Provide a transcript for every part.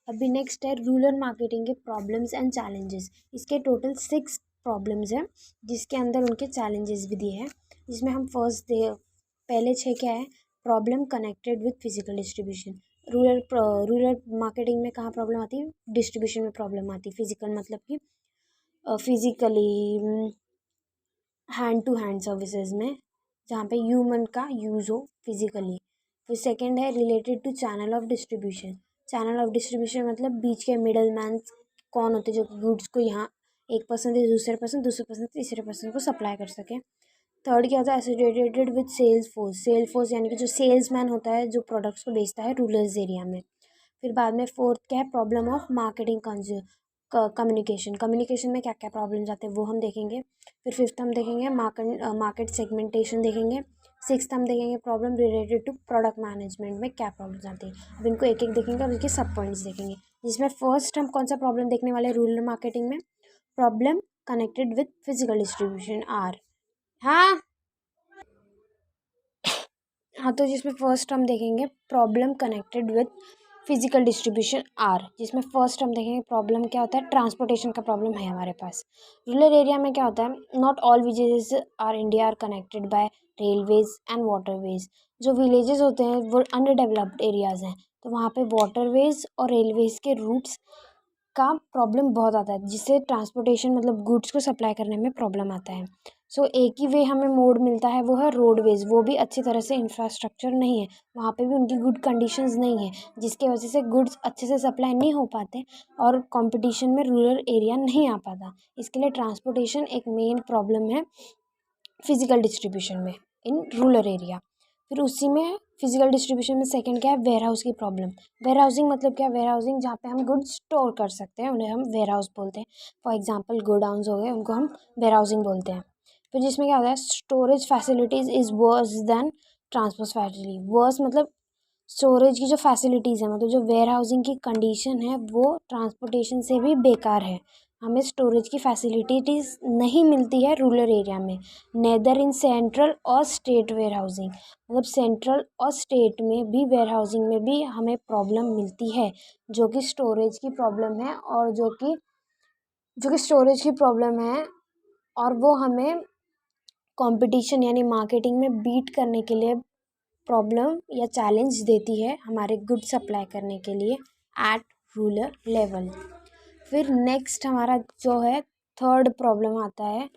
अभी नेक्स्ट है rural marketing के प्रॉब्लम्स एंड चैलेंजेस। इसके टोटल 6 प्रॉब्लम्स हैं जिसके अंदर उनके चैलेंजेस भी दिए हैं, जिसमें हम फर्स्ट दे पहले 6 क्या है, problem connected with physical distribution. Rural marketing में कहाँ प्रॉब्लम आती है, डिस्ट्रीब्यूशन में प्रॉब्लम आती है। फिजिकल मतलब कि physically hand to hand services में, जहाँ पे ह्यूमन का यूज़ हो फिजिकली। फिर सेकंड है related to channel of distribution. Channel of distribution मतलब बीच के मिडल मैन कौन होते हैं जो गुड्स को यहाँ एक पर्सन से दूसरे पर्सन से तीसरे पर्सन को सप्लाई कर सके। थर्ड क्या होता है, associated with sales force. Sales force यानी कि जो सेल्स मैन होता है जो प्रोडक्ट्स को बेचता है रूरल एरिया में। फिर बाद में फोर्थ क्या है, problem of marketing communication. Communication में क्या क्या प्रॉब्लम्स आते हैं वो हम देखेंगे। फिर फिफ्थ हम देखेंगे मार्केट सेगमेंटेशन देखेंगे। सिक्स्थ हम देखेंगे problem related to product management में क्या प्रॉब्लम्स आती हैं। अब इनको एक एक देखेंगे और इसके सब पॉइंट्स देखेंगे, जिसमें फर्स्ट हम कौन सा प्रॉब्लम देखने वाले हैं रूरल मार्केटिंग में, problem connected with physical distribution are. हाँ हाँ, तो जिसमें फर्स्ट हम देखेंगे problem connected with physical distribution are, जिसमें फर्स्ट हम देखेंगे प्रॉब्लम क्या होता है, ट्रांसपोर्टेशन का प्रॉब्लम है हमारे पास। रूरल एरिया में क्या होता है, not all villages are India are connected by railways and waterways. जो विलेजेस होते हैं वो अंडर डेवलप्ड एरियाज हैं, तो वहाँ पे वाटरवेज और रेलवेज के रूट्स का प्रॉब्लम बहुत आता है, जिससे ट्रांसपोर्टेशन मतलब गुड्स को सप्लाई करने में प्रॉब्लम आता है। सो एक ही वे हमें मोड मिलता है, वो है रोडवेज। वो भी अच्छी तरह से इंफ्रास्ट्रक्चर नहीं है, वहाँ पे भी उनकी गुड कंडीशंस नहीं है, जिसके वजह से गुड्स अच्छे से सप्लाई नहीं हो पाते और कंपटीशन में रूरल एरिया नहीं आ पाता। इसके लिए ट्रांसपोर्टेशन एक मेन प्रॉब्लम है फिजिकल डिस्ट्रीब्यूशन में इन रूरल एरिया। फिर उसी में फिजिकल डिस्ट्रीब्यूशन में सेकंड क्या है, वेयर हाउस की प्रॉब्लम। वेयर हाउसिंग मतलब क्या, वेयर हाउसिंग जहाँ पे हम गुड्स स्टोर कर सकते हैं उन्हें हम वेयर हाउस बोलते हैं। फॉर एग्जांपल गोडाउन्स हो गए, उनको हम वेयर हाउसिंग बोलते हैं। फिर जिसमें क्या होता है, storage facilities is worse than transport facility. Worse मतलब स्टोरेज की जो फैसिलिटीज़ है, मतलब जो वेयर हाउसिंग की कंडीशन है वो ट्रांसपोर्टेशन से भी बेकार है। हमें स्टोरेज की फैसिलिटीज़ नहीं मिलती है रूरल एरिया में, नेदर इन सेंट्रल और स्टेट वेयर हाउसिंग। मतलब सेंट्रल और स्टेट में भी वेयर हाउसिंग में भी हमें प्रॉब्लम मिलती है, जो कि स्टोरेज की प्रॉब्लम है, और जो कि स्टोरेज की प्रॉब्लम है, और वो हमें कंपटीशन यानी मार्केटिंग में बीट करने के लिए प्रॉब्लम या चैलेंज देती है हमारे गुड सप्लाई करने के लिए एट रूरल लेवल। फिर नेक्स्ट हमारा जो है थर्ड प्रॉब्लम आता है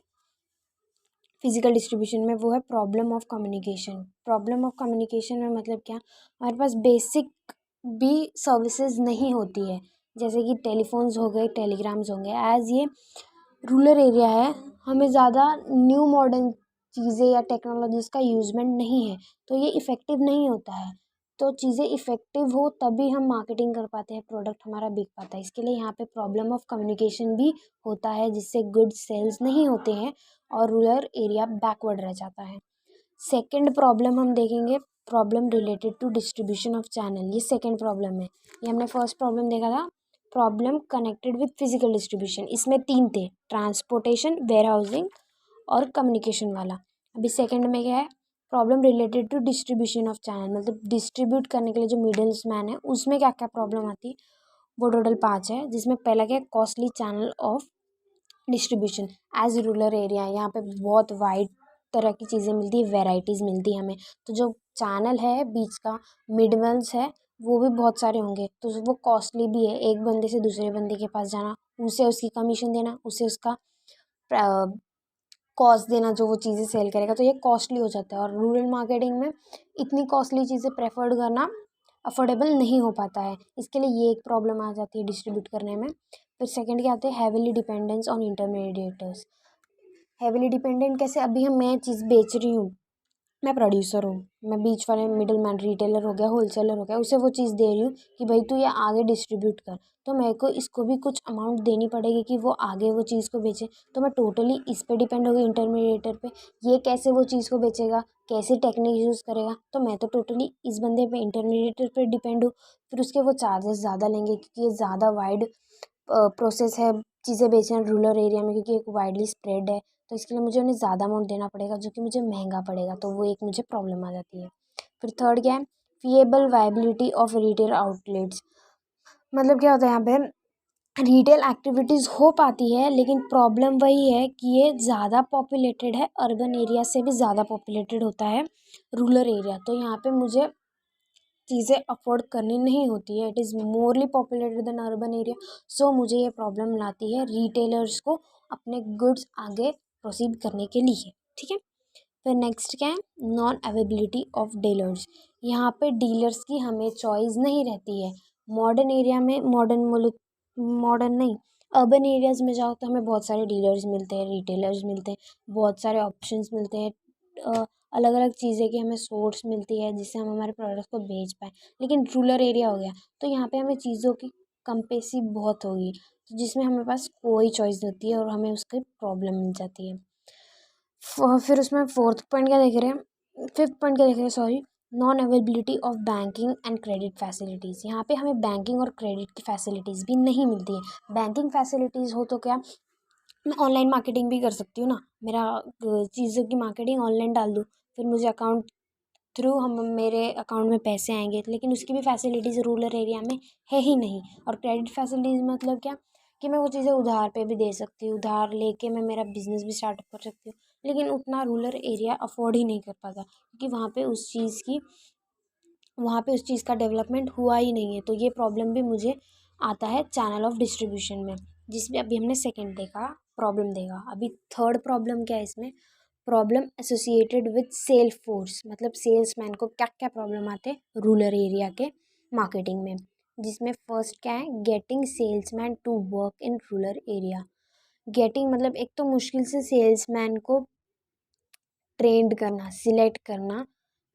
फिजिकल डिस्ट्रीब्यूशन में, वो है problem of communication. Problem of communication में मतलब क्या, हमारे पास बेसिक भी सर्विसेज नहीं होती है, जैसे कि टेलीफोन्स हो गए, टेलीग्राम्स होंगे। एज़ ये रूरल एरिया है, हमें ज़्यादा न्यू मॉडर्न चीज़ें या टेक्नोलॉजीज़ का यूजमेंट नहीं है, तो ये इफ़ेक्टिव नहीं होता है। तो चीज़ें इफ़ेक्टिव हो तभी हम मार्केटिंग कर पाते हैं, प्रोडक्ट हमारा बिक पाता है। इसके लिए यहाँ पे प्रॉब्लम ऑफ कम्युनिकेशन भी होता है, जिससे गुड्स सेल्स नहीं होते हैं और रूरल एरिया बैकवर्ड रह जाता है। सेकंड प्रॉब्लम हम देखेंगे, problem related to distribution of channel. ये सेकंड प्रॉब्लम है। ये हमने फर्स्ट प्रॉब्लम देखा था, problem connected with physical distribution. इसमें 3 थे, ट्रांसपोर्टेशन, वेयर हाउसिंग और कम्युनिकेशन वाला। अभी सेकंड में क्या है, problem related to distribution of channel, मतलब डिस्ट्रीब्यूट करने के लिए जो मिडल्स मैन है उसमें क्या क्या प्रॉब्लम आती है। वो टोटल 5 है, जिसमें पहला क्या है, costly channel of distribution. As rural area यहाँ पे बहुत वाइड तरह की चीज़ें मिलती है, वेराइटीज़ मिलती है हमें, तो जो चैनल है बीच का, मिडल्स है, वो भी बहुत सारे होंगे, तो वो कॉस्टली भी है। एक बंदे से दूसरे बंदे के पास जाना, उसे उसकी कमीशन देना, उसे उसका कॉस्ट देना जो वो चीज़ें सेल करेगा, तो ये कॉस्टली हो जाता है। और रूरल मार्केटिंग में इतनी कॉस्टली चीज़ें प्रेफर्ड करना अफोर्डेबल नहीं हो पाता है, इसके लिए ये एक प्रॉब्लम आ जाती है डिस्ट्रीब्यूट करने में। फिर सेकंड क्या आते हैं, heavily dependence on intermediators. Heavily dependent कैसे, अभी मैं चीज़ बेच रही हूँ, मैं प्रोड्यूसर हूँ, मैं बीच वाले मिडिल मैन, रिटेलर हो गया, होलसेलर हो गया, उसे वो चीज़ दे रही हूँ कि भाई तू ये आगे डिस्ट्रीब्यूट कर, तो मेरे को इसको भी कुछ अमाउंट देनी पड़ेगी कि वो आगे वो चीज़ को बेचे। तो मैं टोटली इस पे डिपेंड हो गई, इंटरमीडिएटर पे। ये कैसे वो चीज़ को बेचेगा, कैसे टेक्निक यूज़ करेगा, तो मैं तो टोटली इस बंदे पे, इंटरमीडिएटर पे डिपेंड हूँ। फिर उसके वो चार्जेस ज़्यादा लेंगे, क्योंकि ये ज़्यादा वाइड प्रोसेस है चीज़ें बेचना रूरल एरिया में, क्योंकि एक वाइडली स्प्रेड है, तो इसके लिए मुझे उन्हें ज़्यादा अमाउंट देना पड़ेगा, जो कि मुझे महंगा पड़ेगा, तो वो एक मुझे प्रॉब्लम आ जाती है। फिर थर्ड क्या है, फिएबल वायबिलिटी ऑफ रिटेल आउटलेट्स। मतलब क्या होता है यहाँ पे, रिटेल एक्टिविटीज़ हो पाती है, लेकिन प्रॉब्लम वही है कि ये ज़्यादा पॉपुलेटेड है, अर्बन एरिया से भी ज़्यादा पॉपुलेटेड होता है रूरल एरिया। तो यहाँ पे मुझे चीज़ें अफोर्ड करनी नहीं होती है, it is morally populated than urban area. So मुझे ये प्रॉब्लम लाती है रिटेलर्स को अपने गुड्स आगे प्रोसीड करने के लिए, ठीक है। फिर नेक्स्ट क्या है, नॉन अवेबिलिटी ऑफ डीलर्स। यहाँ पे डीलर्स की हमें चॉइस नहीं रहती है। मॉडर्न एरिया में, मॉडर्न नहीं, अर्बन एरियाज़ में जाओ तो हमें बहुत सारे डीलर्स मिलते हैं, रिटेलर्स मिलते हैं, बहुत सारे ऑप्शंस मिलते हैं, अलग अलग चीज़ें की हमें सोर्स मिलती है जिससे हम हमारे प्रोडक्ट्स को बेच पाएँ। लेकिन रूरल एरिया हो गया तो यहाँ पे हमें चीज़ों की कम्पेसी बहुत होगी, तो जिसमें हमारे पास कोई चॉइस नहीं होती है और हमें उसकी प्रॉब्लम मिल जाती है। फिर उसमें फोर्थ पॉइंट क्या देख रहे हैं, फिफ्थ पॉइंट क्या देख रहे हैं, sorry, non availability of banking and credit facilities. यहाँ पे हमें बैंकिंग और क्रेडिट की फैसिलिटीज़ भी नहीं मिलती है। बैंकिंग फैसिलिटीज़ हो तो क्या, मैं ऑनलाइन मार्केटिंग भी कर सकती हूँ ना, मेरा चीज़ों की मार्केटिंग ऑनलाइन डाल दूँ, फिर मुझे अकाउंट थ्रू हम मेरे अकाउंट में पैसे आएंगे, लेकिन उसकी भी फैसिलिटीज़ रूरल एरिया में है ही नहीं। और क्रेडिट फैसिलिटीज़ मतलब क्या, कि मैं वो चीज़ें उधार पे भी दे सकती हूँ, उधार लेके मैं मेरा बिजनेस भी स्टार्टअप कर सकती हूँ, लेकिन उतना रूरल एरिया अफोर्ड ही नहीं कर पाता, क्योंकि वहाँ पे उस चीज़ का डेवलपमेंट हुआ ही नहीं है। तो ये प्रॉब्लम भी मुझे आता है चैनल ऑफ डिस्ट्रीब्यूशन में, जिसमें अभी हमने सेकंड देखा प्रॉब्लम देगा। अभी थर्ड प्रॉब्लम क्या है इसमें, problem associated with sale force, मतलब सेल्समैन को क्या क्या प्रॉब्लम आते हैं रूरल एरिया के मार्केटिंग में। जिसमें फर्स्ट क्या है, getting salesman to work in rural area. Getting मतलब एक तो मुश्किल से सेल्समैन को ट्रेंड करना, सिलेक्ट करना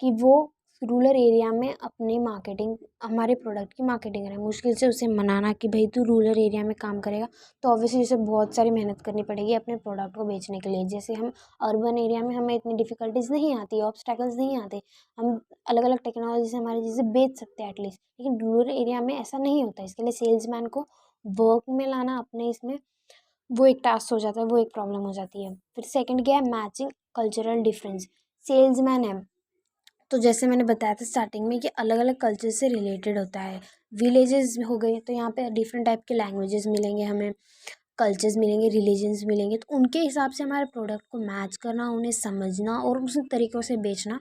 कि वो रूरल एरिया में अपनी मार्केटिंग, हमारे प्रोडक्ट की मार्केटिंग करें। मुश्किल से उसे मनाना कि भाई तू रूरल एरिया में काम करेगा, तो ऑब्वियसली उसे बहुत सारी मेहनत करनी पड़ेगी अपने प्रोडक्ट को बेचने के लिए। जैसे हम अर्बन एरिया में हमें इतनी डिफ़िकल्टीज नहीं आती, ऑब्स्टैकल्स नहीं आते, हम अलग अलग टेक्नोलॉजी से हमारी चीज़ें बेच सकते हैं एटलीस्ट। लेकिन रूरल एरिया में ऐसा नहीं होता, इसके लिए सेल्समैन को वर्क में लाना अपने इसमें, वो एक टास्क हो जाता है, वो एक प्रॉब्लम हो जाती है। फिर सेकंड क्या है, मैचिंग कल्चरल डिफरेंस। सेल्समैन है तो जैसे मैंने बताया था स्टार्टिंग में कि अलग अलग कल्चर से रिलेटेड होता है। विलेजेस हो गए तो यहाँ पे डिफरेंट टाइप के लैंग्वेजेस मिलेंगे हमें, कल्चर्स मिलेंगे, रिलीजन्स मिलेंगे, तो उनके हिसाब से हमारे प्रोडक्ट को मैच करना, उन्हें समझना और उस तरीक़ों से बेचना,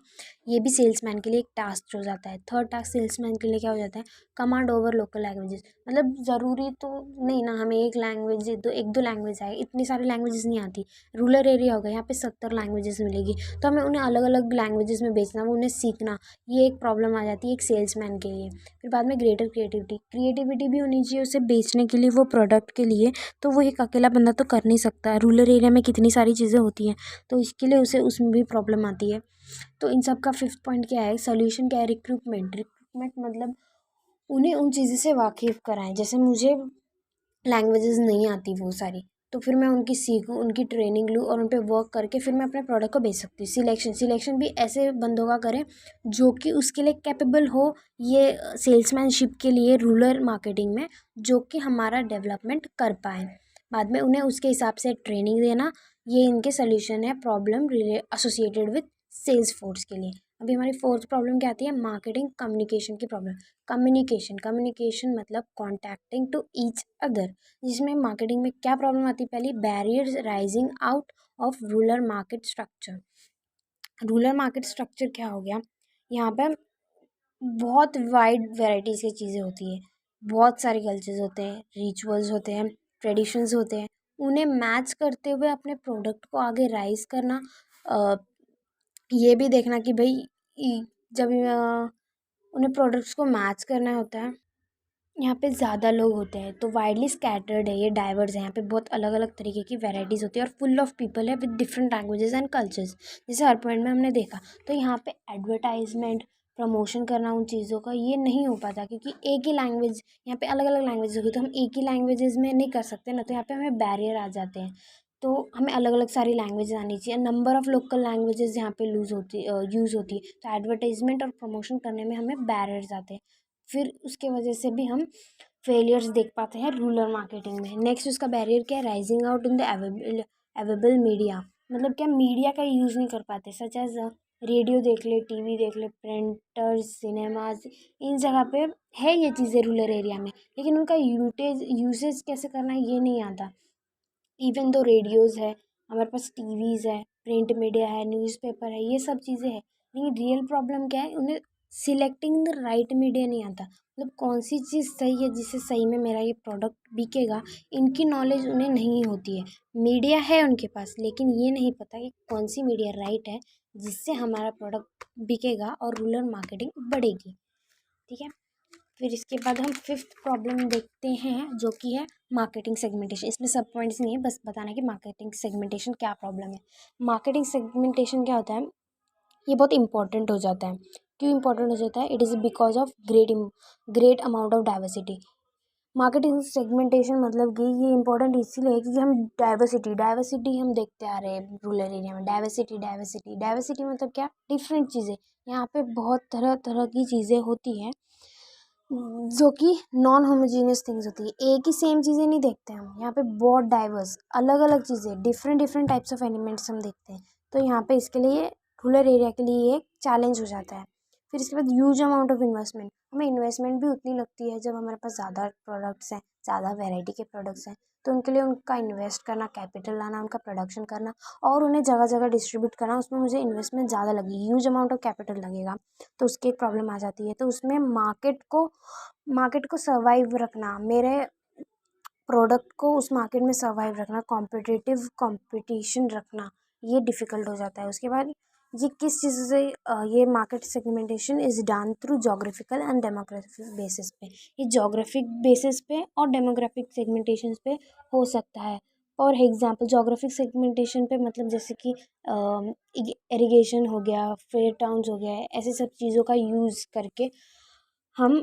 ये भी सेल्समैन के लिए एक टास्क हो जाता है। थर्ड टास्क सेल्समैन के लिए क्या हो जाता है, कमांड ओवर लोकल लैंग्वेजेस। मतलब ज़रूरी तो नहीं ना हमें एक दो लैंग्वेज आए, इतनी सारी लैंग्वेजेस नहीं आती। रूरल एरिया होगा, यहाँ पे 70 लैंग्वेजेस मिलेगी, तो हमें उन्हें अलग अलग लैंग्वेजेस में बेचना, वो उन्हें सीखना, ये एक प्रॉब्लम आ जाती है एक सेल्समैन के लिए। फिर बाद में ग्रेटर क्रिएटिविटी भी होनी चाहिए उसे बेचने के लिए, वो प्रोडक्ट के लिए। तो वो एक अकेला बंदा तो कर नहीं सकता, रूरल एरिया में कितनी सारी चीज़ें होती हैं, तो इसके लिए उसे उसमें भी प्रॉब्लम आती है। तो इन सब का फिफ्थ पॉइंट क्या है, सोल्यूशन क्या है, रिक्रूटमेंट मतलब उन्हें उन चीज़ों से वाकिफ़ कराएं। जैसे मुझे लैंग्वेजेस नहीं आती वो सारी, तो फिर मैं उनकी सीखूँ, उनकी ट्रेनिंग लूँ और उन पर वर्क करके फिर मैं अपने प्रोडक्ट को बेच सकती हूँ। सिलेक्शन भी ऐसे बंदों का करें जो कि उसके लिए कैपेबल हो, ये सेल्समैनशिप के लिए रूरल मार्केटिंग में, जो कि हमारा डेवलपमेंट कर पाए। बाद में उन्हें उसके हिसाब से ट्रेनिंग देना, ये इनके सोल्यूशन है problem associated with sales force के लिए। अभी हमारी फोर्थ प्रॉब्लम क्या आती है, मार्केटिंग कम्युनिकेशन की प्रॉब्लम। कम्युनिकेशन मतलब कॉन्टैक्टिंग टू ईच अदर, जिसमें मार्केटिंग में क्या प्रॉब्लम आती है, पहली barriers rising out of rural market structure. Rural market structure क्या हो गया, यहाँ पे बहुत वाइड वेराइटीज़ की चीज़ें होती है, बहुत सारे कल्चर्स होते हैं, रिचुअल्स होते हैं, ट्रेडिशंस होते हैं, उन्हें मैच करते हुए अपने प्रोडक्ट को आगे राइज करना, ये भी देखना कि भाई जब उन्हें प्रोडक्ट्स को मैच करना होता है, यहाँ पे ज़्यादा लोग होते हैं तो वाइडली स्कैटर्ड है, ये डाइवर्स है, यहाँ पे बहुत अलग अलग तरीके की वैराइटीज़ होती है और फुल ऑफ पीपल है with different languages and cultures. जैसे हर पॉइंट में हमने देखा, तो यहाँ पे एडवर्टाइजमेंट प्रमोशन करना उन चीज़ों का ये नहीं हो पाता, क्योंकि एक ही लैंग्वेज, यहाँ पे अलग अलग लैंग्वेज होगी तो हम एक ही लैंग्वेजेस में नहीं कर सकते ना, तो यहाँ पे हमें बैरियर आ जाते हैं। तो हमें अलग अलग सारी लैंग्वेज आनी चाहिए, नंबर ऑफ़ लोकल लैंग्वेजेस यहाँ पे यूज़ होती है, तो एडवर्टाइजमेंट और प्रमोशन करने में हमें बैरियर्स आते हैं। फिर उसके वजह से भी हम फेलियर्स देख पाते हैं रूरल मार्केटिंग में। नेक्स्ट उसका बैरियर क्या है, rising out in the available media. मतलब क्या, मीडिया का यूज़ नहीं कर पाते, सच एज रेडियो देख ले, टीवी देख ले, प्रिंटर्स, सिनेमाज, इन जगह पे है ये चीज़ें रूरल एरिया में, लेकिन उनका यूसेज कैसे करना है ये नहीं आता। इवन दो रेडियोज़ है, हमारे पास टीवीज़ है, प्रिंट मीडिया है, न्यूज़पेपर है, ये सब चीज़ें हैं, लेकिन रियल प्रॉब्लम क्या है, उन्हें सिलेक्टिंग द राइट मीडिया नहीं आता। मतलब कौन सी चीज़ सही है जिससे सही में मेरा ये प्रोडक्ट बिकेगा, इनकी नॉलेज उन्हें नहीं होती है। मीडिया है उनके पास, लेकिन ये नहीं पता कि कौन सी मीडिया राइट है जिससे हमारा प्रोडक्ट बिकेगा और रूरल मार्केटिंग बढ़ेगी। ठीक है, फिर इसके बाद हम फिफ्थ प्रॉब्लम देखते हैं जो कि है मार्केटिंग सेगमेंटेशन। इसमें सब पॉइंट्स नहीं है, बस बताना है कि मार्केटिंग सेगमेंटेशन क्या प्रॉब्लम है। मार्केटिंग सेगमेंटेशन क्या होता है, ये बहुत इंपॉर्टेंट हो जाता है। क्यों इंपॉर्टेंट हो जाता है? It is because of great amount of diversity. Marketing segmentation मतलब कि ये इंपॉर्टेंट इसीलिए है क्योंकि हम डाइवर्सिटी हम देखते आ रहे हैं रूरल एरिया में। डाइवर्सिटी मतलब क्या? डिफरेंट चीज़ें। यहाँ पे बहुत तरह तरह की चीज़ें होती हैं जो कि नॉन होमोजीनियस थिंग्स होती है। एक ही सेम चीज़ें नहीं देखते हम, यहाँ पे बहुत डाइवर्स अलग अलग चीज़ें, डिफरेंट टाइप्स ऑफ एलिमेंट्स हम देखते हैं। तो यहाँ पे इसके लिए रूरल एरिया के लिए ये एक चैलेंज हो जाता है। फिर इसके बाद ह्यूज अमाउंट ऑफ इन्वेस्टमेंट। हमें इन्वेस्टमेंट भी उतनी लगती है जब हमारे पास ज़्यादा प्रोडक्ट्स हैं, ज़्यादा वेराइटी के प्रोडक्ट्स हैं, तो उनके लिए उनका इन्वेस्ट करना, कैपिटल लाना, उनका प्रोडक्शन करना और उन्हें जगह जगह डिस्ट्रीब्यूट करना, उसमें मुझे इन्वेस्टमेंट ज़्यादा लगेगी, ह्यूज अमाउंट ऑफ कैपिटल लगेगा। तो उसकी एक प्रॉब्लम आ जाती है। तो उसमें मार्केट को सर्वाइव रखना, मेरे प्रोडक्ट को उस मार्केट में सर्वाइव रखना, कॉम्पिटिटिव कंपटीशन रखना, ये डिफ़िकल्ट हो जाता है। उसके बाद ये किस चीज़ से ये market segmentation is done through geographical and demographic basis पे। ये जोग्राफिक बेसिस पे और डेमोग्राफिक सेगमेंटेशन पे हो सकता है। फॉर एग्जांपल जोग्राफिक सेगमेंटेशन पे मतलब जैसे कि इरिगेशन हो गया, फेयर टाउन्स हो गया, ऐसे सब चीज़ों का यूज़ करके हम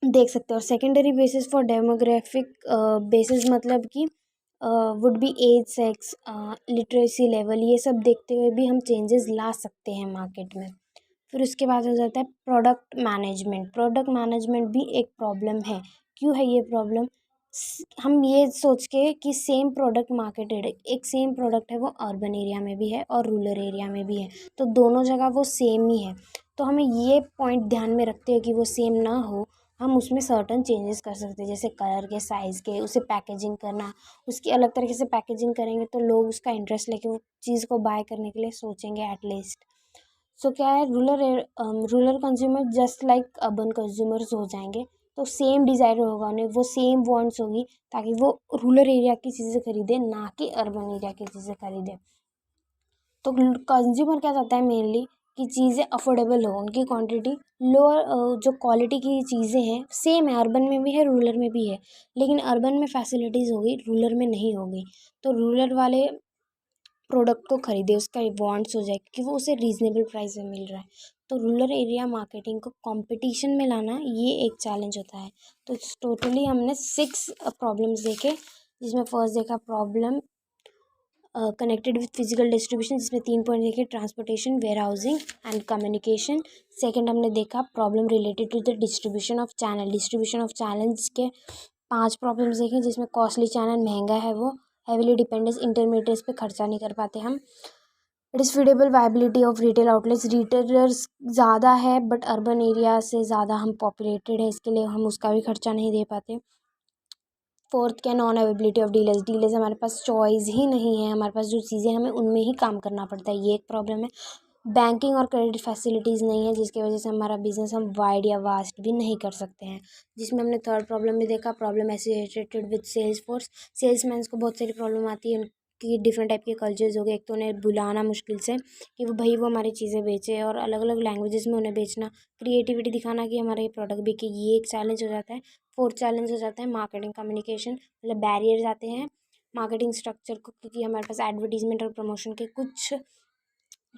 देख सकते हैं। और secondary basis for demographic basis मतलब कि would be age, sex, literacy level, ये सब देखते हुए भी हम चेंजेस ला सकते हैं मार्केट में। फिर उसके बाद हो जाता है प्रोडक्ट मैनेजमेंट भी एक प्रॉब्लम है। क्यों है ये प्रॉब्लम? हम ये सोच के कि सेम प्रोडक्ट मार्केटेड है, एक सेम प्रोडक्ट है, वो अर्बन एरिया में भी है और रूरल एरिया में भी है, तो दोनों जगह वो सेम ही है। तो हमें ये पॉइंट ध्यान में रखते हुए कि वो सेम ना हो, हम उसमें सर्टन चेंजेस कर सकते हैं, जैसे कलर के, साइज़ के, उसे पैकेजिंग करना। उसकी अलग तरीके से पैकेजिंग करेंगे तो लोग उसका इंटरेस्ट लेके वो चीज़ को बाय करने के लिए सोचेंगे एटलीस्ट। सो क्या है, rural consumer just like urban consumers हो जाएंगे, तो सेम डिज़ायर होगा उन्हें, वो सेम वांट्स होगी, ताकि वो रूरल एरिया की चीज़ें खरीदें, ना कि अर्बन एरिया की चीज़ें खरीदें। तो कंज्यूमर क्या चाहता है मेनली कि चीज़ें अफोर्डेबल हो, उनकी क्वांटिटी लोअर, जो क्वालिटी की चीज़ें हैं सेम है, अर्बन में भी है, रूरल में भी है, लेकिन अर्बन में फैसिलिटीज़ होगी, रूरल में नहीं होगी। तो रूरल वाले प्रोडक्ट को खरीदे, उसका वांट्स हो जाए क्योंकि वो उसे रीज़नेबल प्राइस में मिल रहा है। तो रूरल एरिया मार्केटिंग को कंपटीशन में लाना ये एक चैलेंज होता है। तो टोटली हमने 6 प्रॉब्लम्स देखे, जिसमें फर्स्ट देखा problem connected with physical distribution, जिसमें 3 पॉइंट देखे, transportation, warehousing and communication. Second हमने देखा problem related to the distribution of channels के 5 प्रॉब्लम्स देखे, जिसमें कॉस्टली चैनल महंगा है, वो हेविली डिपेंडेंस इंटरमीडिएट्स पे खर्चा नहीं कर पाते हम। It is feasible viability of retail outlets, retailers ज़्यादा है बट अर्बन एरिया से ज़्यादा हम पॉपुलेटेड है, इसके लिए हम उसका भी खर्चा नहीं दे पाते। फोर्थ क्या, नॉन अवेबिलिटी ऑफ डीलर्स हमारे पास चॉइस ही नहीं है, हमारे पास जो चीज़ें हमें उनमें ही काम करना पड़ता है, ये एक प्रॉब्लम है। बैंकिंग और क्रेडिट फैसिलिटीज़ नहीं है, जिसकी वजह से हमारा बिजनेस हम वाइड या वास्ट भी नहीं कर सकते हैं। जिसमें हमने थर्ड प्रॉब्लम भी देखा, problem associated with sales force. Salesmans को बहुत सारी प्रॉब्लम आती है, उनकी डिफरेंट टाइप के कल्चर्स हो गए। एक तो उन्हें बुलाना मुश्किल से कि वो भाई वो हमारी चीज़ें बेचे, और अलग अलग लैंग्वेजेस में उन्हें बेचना, क्रिएटिविटी दिखाना कि हमारा ये प्रोडक्ट बिके, ये एक चैलेंज हो जाता है। फोर्थ चैलेंज हो जाता है मार्केटिंग कम्युनिकेशन, मतलब बैरियर्स आते हैं मार्केटिंग स्ट्रक्चर को, क्योंकि हमारे पास एडवर्टीजमेंट और प्रमोशन के कुछ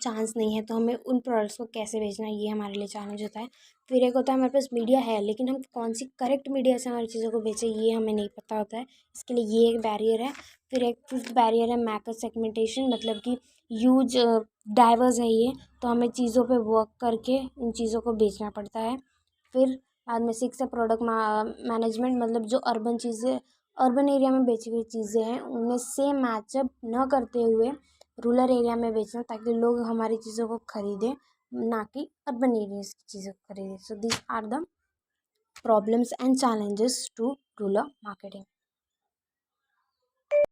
चांस नहीं है, तो हमें उन प्रोडक्ट्स को कैसे बेचना है, ये हमारे लिए चैलेंज होता है। फिर एक होता है हमारे पास मीडिया है, लेकिन हम कौन सी करेक्ट मीडिया से हमारी चीज़ों को बेचें, ये हमें नहीं पता होता है, इसके लिए ये एक बैरियर है। फिर एक फिफ्थ बैरियर है मार्केट सेगमेंटेशन, मतलब कि यूज डाइवर्स है ये, तो हमें चीज़ों पे वर्क करके उन चीज़ों को बेचना पड़ता है। फिर बाद में 6 है प्रोडक्ट मैनेजमेंट, मतलब जो अर्बन एरिया में बेची गई चीज़ें हैं उनमें से मैचअप न करते हुए रूरल एरिया में बेचना ताकि लोग हमारी चीज़ों को खरीदें, ना कि अर्बन एरियाज की चीज़ों को खरीदें. So this are the problems and challenges to rural marketing.